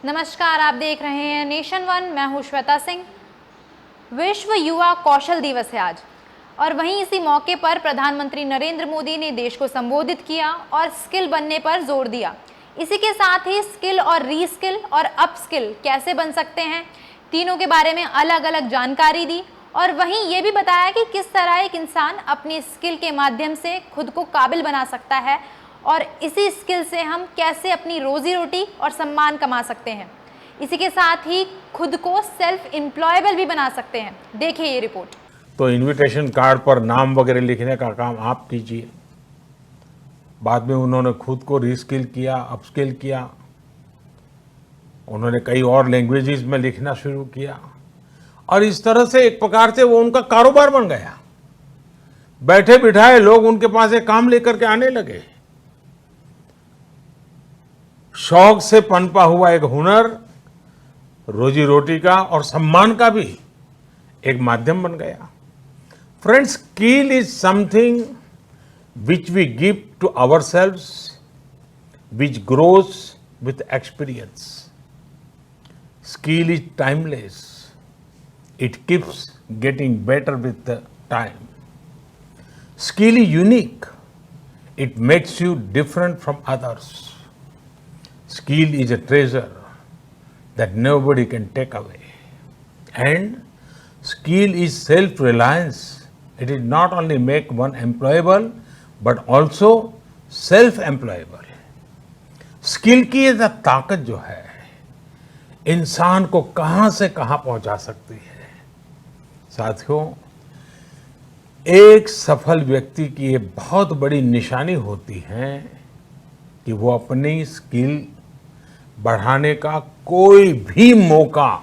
नमस्कार, आप देख रहे हैं नेशन वन। मैं हूं श्वेता सिंह। विश्व युवा कौशल दिवस है आज, और वहीं इसी मौके पर प्रधानमंत्री नरेंद्र मोदी ने देश को संबोधित किया और स्किल बनने पर जोर दिया। इसी के साथ ही स्किल और रीस्किल और अपस्किल कैसे बन सकते हैं, तीनों के बारे में अलग अलग जानकारी दी, और वहीं ये भी बताया कि किस तरह एक इंसान अपनी स्किल के माध्यम से खुद को काबिल बना सकता है और इसी स्किल से हम कैसे अपनी रोजी रोटी और सम्मान कमा सकते हैं। इसी के साथ ही खुद को सेल्फ एम्प्लॉयबल भी बना सकते हैं। देखिए ये रिपोर्ट। तो इनविटेशन कार्ड पर नाम वगैरह लिखने का काम आप कीजिए। बाद में उन्होंने खुद को रीस्किल किया, अपस्किल किया। उन्होंने कई और लैंग्वेजेस में लिखना शुरू किया और इस तरह से एक प्रकार से वो उनका कारोबार बन गया। बैठे बिठाए लोग उनके पास एक काम लेकर के आने लगे। शौक से पनपा हुआ एक हुनर रोजी रोटी का और सम्मान का भी एक माध्यम बन गया। Friends, skill is something which we give to ourselves, which grows with experience. Skill is timeless, it keeps getting better with time. Skill is unique, it makes you different from others. Skill is a treasure that nobody can take away. And skill is self-reliance. It is not only make one employable, but also self-employable. Skill की ये ताकत जो है, इंसान को कहाँ से कहाँ पहुँचा सकती है। साथियों, एक सफल व्यक्ति की ये बहुत बड़ी निशानी होती है कि वो अपनी स्किल बढ़ाने का कोई भी मौका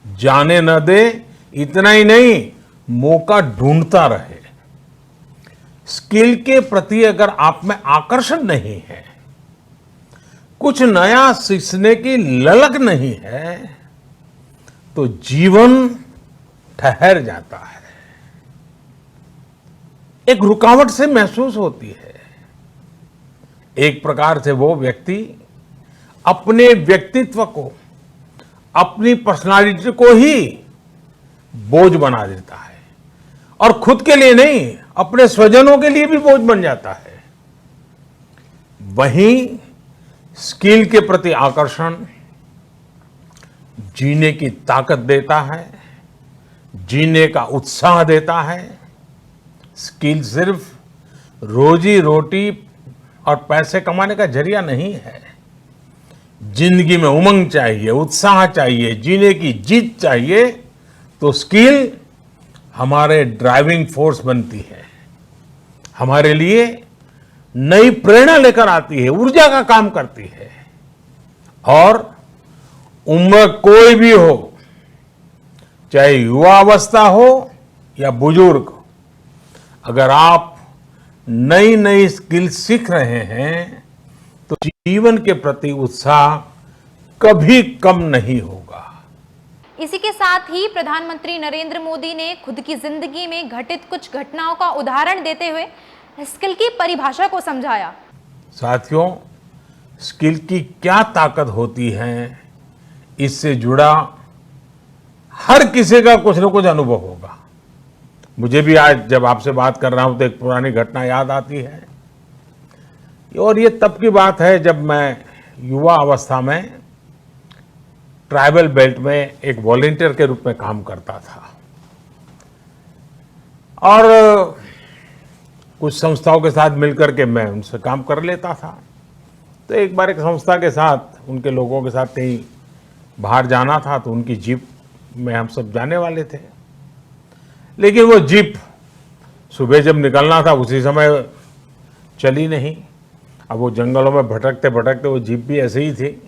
जाने न दे। इतना ही नहीं, मौका ढूंढता रहे। स्किल के प्रति अगर आप में आकर्षण नहीं है, कुछ नया सीखने की ललक नहीं है, तो जीवन ठहर जाता है, एक रुकावट से महसूस होती है। एक प्रकार से वो व्यक्ति अपने व्यक्तित्व को, अपनी पर्सनालिटी को ही बोझ बना देता है और खुद के लिए नहीं, अपने स्वजनों के लिए भी बोझ बन जाता है। वहीं स्किल के प्रति आकर्षण जीने की ताकत देता है, जीने का उत्साह देता है। स्किल सिर्फ रोजी रोटी और पैसे कमाने का जरिया नहीं है। जिंदगी में उमंग चाहिए, उत्साह चाहिए, जीने की जीत चाहिए, तो स्किल हमारे ड्राइविंग फोर्स बनती है, हमारे लिए नई प्रेरणा लेकर आती है, ऊर्जा का काम करती है। और उम्र कोई भी हो, चाहे युवा अवस्था हो या बुजुर्ग, अगर आप नई नई स्किल सीख रहे हैं तो जीवन के प्रति उत्साह कभी कम नहीं होगा। इसी के साथ ही प्रधानमंत्री नरेंद्र मोदी ने खुद की जिंदगी में घटित कुछ घटनाओं का उदाहरण देते हुए स्किल की परिभाषा को समझाया। साथियों, स्किल की क्या ताकत होती है, इससे जुड़ा हर किसी का कुछ न कुछ अनुभव होगा। मुझे भी आज जब आपसे बात कर रहा हूं तो एक पुरानी घटना याद आती है, और ये तब की बात है जब मैं युवा अवस्था में ट्राइबल बेल्ट में एक वॉलंटियर के रूप में काम करता था और कुछ संस्थाओं के साथ मिलकर के मैं उनसे काम कर लेता था। तो एक बार एक संस्था के साथ, उनके लोगों के साथ कहीं बाहर जाना था, तो उनकी जीप में हम सब जाने वाले थे। लेकिन वो जीप सुबह जब निकलना था उसी समय चली नहीं। अब वो जंगलों में भटकते भटकते वो जीप भी ऐसे ही थी।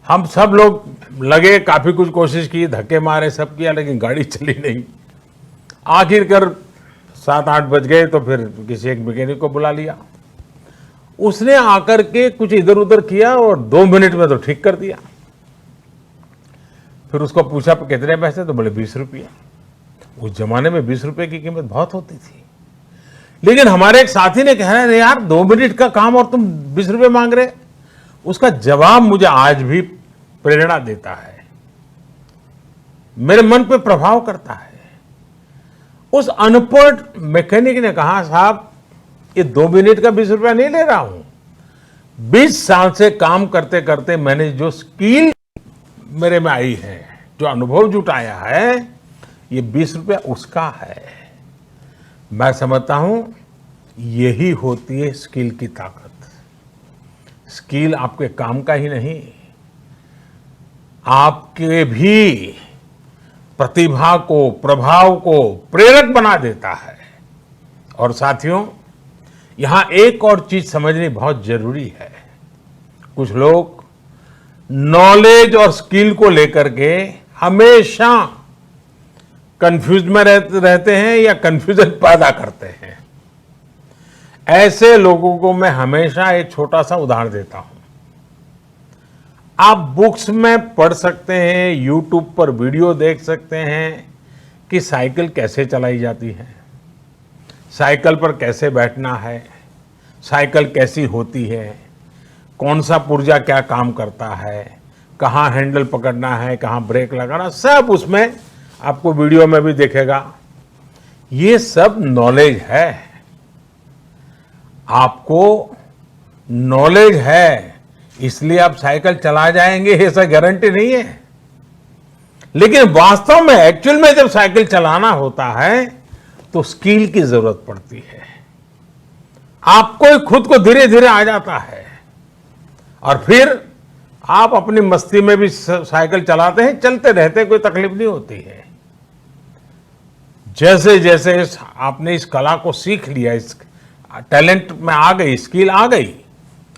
हम सब लोग लगे, काफ़ी कुछ कोशिश की, धक्के मारे, सब किया, लेकिन गाड़ी चली नहीं। आखिरकार 7-8 बज गए तो फिर किसी एक मैकेनिक को बुला लिया। उसने आकर के कुछ इधर उधर किया और 2 मिनट में तो ठीक कर दिया। फिर उसको पूछा कितने पैसे, तो बोले 20 रुपया। उस जमाने में 20 रुपए की कीमत बहुत होती थी। लेकिन हमारे एक साथी ने कहा, अरे यार 2 मिनट का काम और तुम 20 रुपए मांग रहे। उसका जवाब मुझे आज भी प्रेरणा देता है, मेरे मन पे प्रभाव करता है। उस अनपढ़ मैकेनिक ने कहा, साहब ये 2 मिनट का 20 रुपया नहीं ले रहा हूं, 20 साल से काम करते करते मैंने जो स्किल मेरे में आई है, जो अनुभव जुटाया है, ये 20 रुपया उसका है। मैं समझता हूं यही होती है स्किल की ताकत। स्किल आपके काम का ही नहीं, आपके भी प्रतिभा को, प्रभाव को प्रेरक बना देता है। और साथियों, यहां एक और चीज समझनी बहुत जरूरी है। कुछ लोग नॉलेज और स्किल को लेकर के हमेशा कंफ्यूज में रहते हैं या कंफ्यूजन पैदा करते हैं। ऐसे लोगों को मैं हमेशा एक छोटा सा उदाहरण देता हूं। आप बुक्स में पढ़ सकते हैं, यूट्यूब पर वीडियो देख सकते हैं कि साइकिल कैसे चलाई जाती है, साइकिल पर कैसे बैठना है, साइकिल कैसी होती है, कौन सा पुर्जा क्या काम करता है, कहाँ हैंडल पकड़ना है, कहाँ ब्रेक लगाना, सब उसमें आपको वीडियो में भी दिखेगा। ये सब नॉलेज है। आपको नॉलेज है इसलिए आप साइकिल चला जाएंगे, ऐसा गारंटी नहीं है। लेकिन वास्तव में, एक्चुअल में जब साइकिल चलाना होता है तो स्किल की जरूरत पड़ती है। आपको खुद को धीरे धीरे आ जाता है और फिर आप अपनी मस्ती में भी साइकिल चलाते हैं, चलते रहते, कोई तकलीफ नहीं होती है। जैसे जैसे आपने इस कला को सीख लिया, इस टैलेंट में आ गई, स्किल आ गई,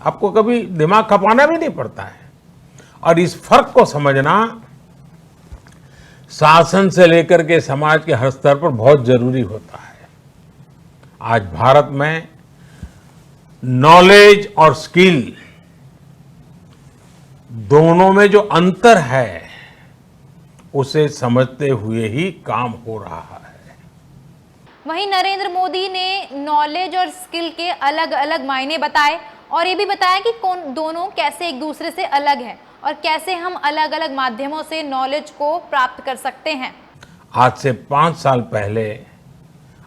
आपको कभी दिमाग खपाना भी नहीं पड़ता है। और इस फर्क को समझना शासन से लेकर के समाज के हर स्तर पर बहुत जरूरी होता है। आज भारत में नॉलेज और स्किल दोनों में जो अंतर है, उसे समझते हुए ही काम हो रहा है। वहीं नरेंद्र मोदी ने नॉलेज और स्किल के अलग अलग मायने बताए और ये भी बताया कि दोनों कैसे एक दूसरे से अलग हैं और कैसे हम अलग अलग माध्यमों से नॉलेज को प्राप्त कर सकते हैं। आज से 5 साल पहले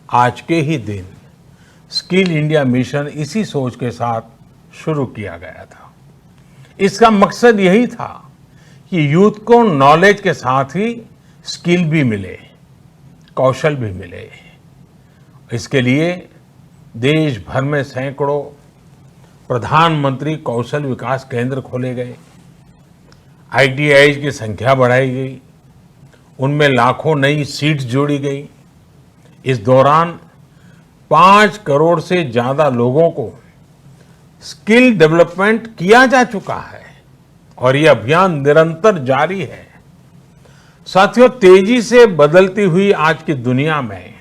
आज के ही दिन स्किल इंडिया मिशन इसी सोच के साथ शुरू किया गया था। इसका मकसद यही था कि यूथ को नॉलेज के साथ ही स्किल भी मिले, कौशल भी मिले। इसके लिए देश भर में सैकड़ों प्रधानमंत्री कौशल विकास केंद्र खोले गए, ITIs की संख्या बढ़ाई गई, उनमें लाखों नई सीट्स जोड़ी गई। इस दौरान 5 करोड़ से ज्यादा लोगों को स्किल डेवलपमेंट किया जा चुका है और यह अभियान निरंतर जारी है। साथियों, तेजी से बदलती हुई आज की दुनिया में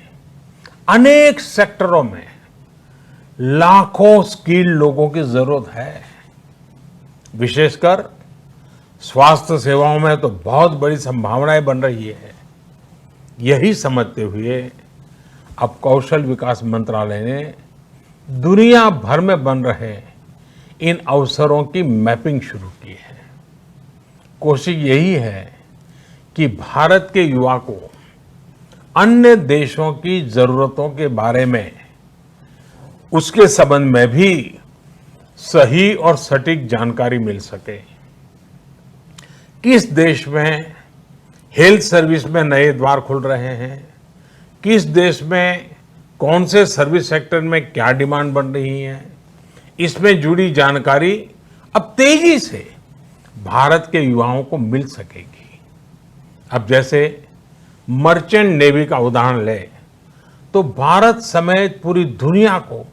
अनेक सेक्टरों में लाखों स्किल लोगों की जरूरत है। विशेषकर स्वास्थ्य सेवाओं में तो बहुत बड़ी संभावनाएं बन रही है। यही समझते हुए अब कौशल विकास मंत्रालय ने दुनिया भर में बन रहे इन अवसरों की मैपिंग शुरू की है। कोशिश यही है कि भारत के युवा को अन्य देशों की जरूरतों के बारे में, उसके संबंध में भी सही और सटीक जानकारी मिल सके। किस देश में हेल्थ सर्विस में नए द्वार खुल रहे हैं, किस देश में कौन से सर्विस सेक्टर में क्या डिमांड बन रही है, इसमें जुड़ी जानकारी अब तेजी से भारत के युवाओं को मिल सकेगी। अब जैसे मर्चेंट नेवी का उदाहरण ले तो भारत समेत पूरी दुनिया को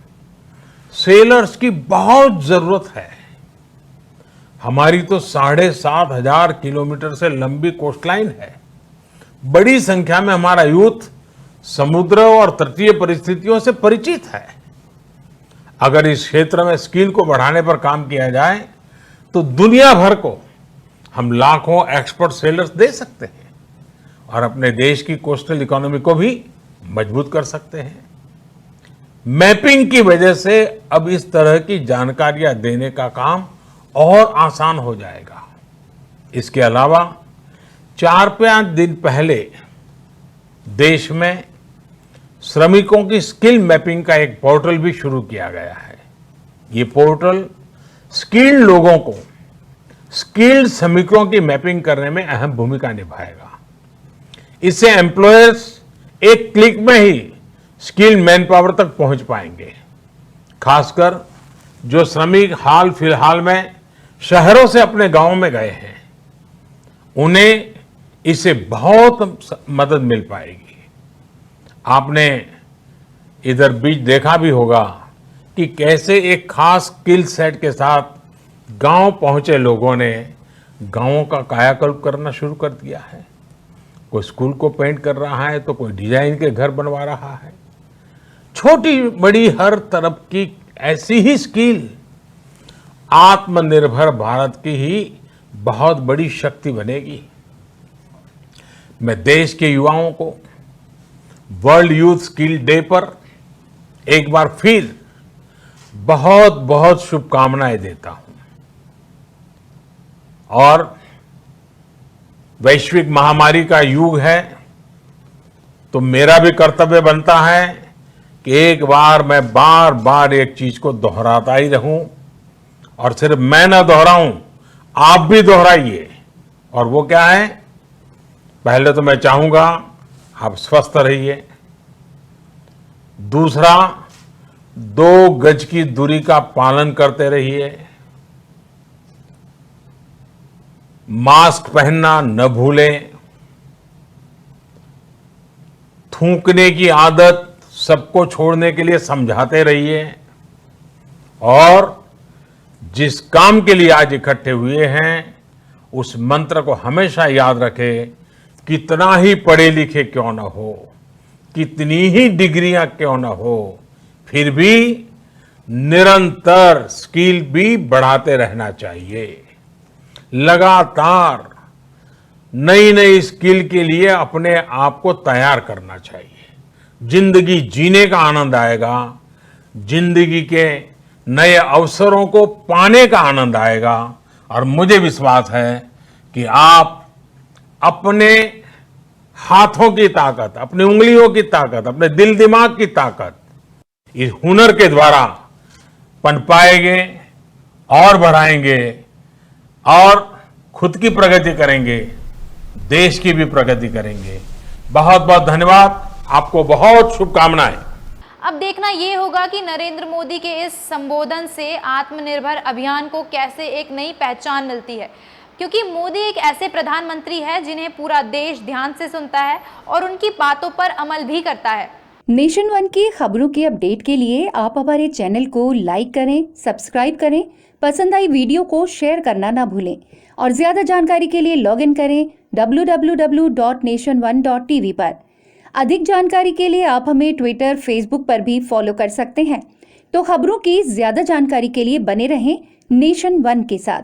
सेलर्स की बहुत जरूरत है। हमारी तो 7,500 किलोमीटर से लंबी कोस्टलाइन है। बड़ी संख्या में हमारा यूथ समुद्र और तटीय परिस्थितियों से परिचित है। अगर इस क्षेत्र में स्किल को बढ़ाने पर काम किया जाए तो दुनिया भर को हम लाखों एक्सपर्ट सेलर्स दे सकते हैं और अपने देश की कोस्टल इकोनॉमी को भी मजबूत कर सकते हैं। मैपिंग की वजह से अब इस तरह की जानकारियां देने का काम और आसान हो जाएगा। इसके अलावा 4-5 दिन पहले देश में श्रमिकों की स्किल मैपिंग का एक पोर्टल भी शुरू किया गया है। ये पोर्टल स्किल्ड लोगों को स्किल्ड श्रमिकों की मैपिंग करने में अहम भूमिका निभाएगा। इससे एम्प्लॉयर्स एक क्लिक में ही स्किल्ड मैन पावर तक पहुंच पाएंगे। खासकर जो श्रमिक हाल फिलहाल में शहरों से अपने गांव में गए हैं, उन्हें इससे बहुत मदद मिल पाएगी। आपने इधर बीच देखा भी होगा कि कैसे एक खास स्किल सेट के साथ गांव पहुंचे लोगों ने गांवों का कायाकल्प करना शुरू कर दिया है। कोई स्कूल को पेंट कर रहा है तो कोई डिजाइन के घर बनवा रहा है। छोटी बड़ी हर तरफ की ऐसी ही स्किल आत्मनिर्भर भारत की ही बहुत बड़ी शक्ति बनेगी। मैं देश के युवाओं को वर्ल्ड यूथ स्किल डे पर एक बार फिर बहुत बहुत शुभकामनाएं देता हूं और वैश्विक महामारी का युग है तो मेरा भी कर्तव्य बनता है कि एक बार मैं बार बार एक चीज को दोहराता ही रहूं और सिर्फ मैं ना दोहराऊं, आप भी दोहराइए। और वो क्या है? पहले तो मैं चाहूंगा आप स्वस्थ रहिए। दूसरा, 2 गज की दूरी का पालन करते रहिए। मास्क पहनना न भूलें। थूकने की आदत सबको छोड़ने के लिए समझाते रहिए। और जिस काम के लिए आज इकट्ठे हुए हैं, उस मंत्र को हमेशा याद रखें। कितना ही पढ़े लिखे क्यों ना हो, कितनी ही डिग्रियां क्यों ना हो, फिर भी निरंतर स्किल भी बढ़ाते रहना चाहिए। लगातार नई नई स्किल के लिए अपने आप को तैयार करना चाहिए। जिंदगी जीने का आनंद आएगा, जिंदगी के नए अवसरों को पाने का आनंद आएगा। और मुझे विश्वास है कि आप अपने हाथों की ताकत, अपनी उंगलियों की ताकत, अपने दिल दिमाग की ताकत इस हुनर के द्वारा पनपाएंगे और बढ़ाएंगे और खुद की प्रगति करेंगे, देश की भी प्रगति करेंगे। बहुत बहुत धन्यवाद, आपको बहुत शुभकामनाएं। अब देखना ये होगा कि नरेंद्र मोदी के इस संबोधन से आत्मनिर्भर अभियान को कैसे एक नई पहचान मिलती है, क्योंकि मोदी एक ऐसे प्रधानमंत्री है जिन्हें पूरा देश ध्यान से सुनता है और उनकी बातों पर अमल भी करता है। नेशन वन की खबरों के अपडेट के लिए आप हमारे चैनल को लाइक करें, सब्सक्राइब करें, पसंद आई वीडियो को शेयर करना ना भूलें और ज्यादा जानकारी के लिए लॉग इन करें www.nation1.tv पर। अधिक जानकारी के लिए आप हमें ट्विटर, फेसबुक पर भी फॉलो कर सकते हैं। तो खबरों की ज्यादा जानकारी के लिए बने रहें नेशन वन के साथ।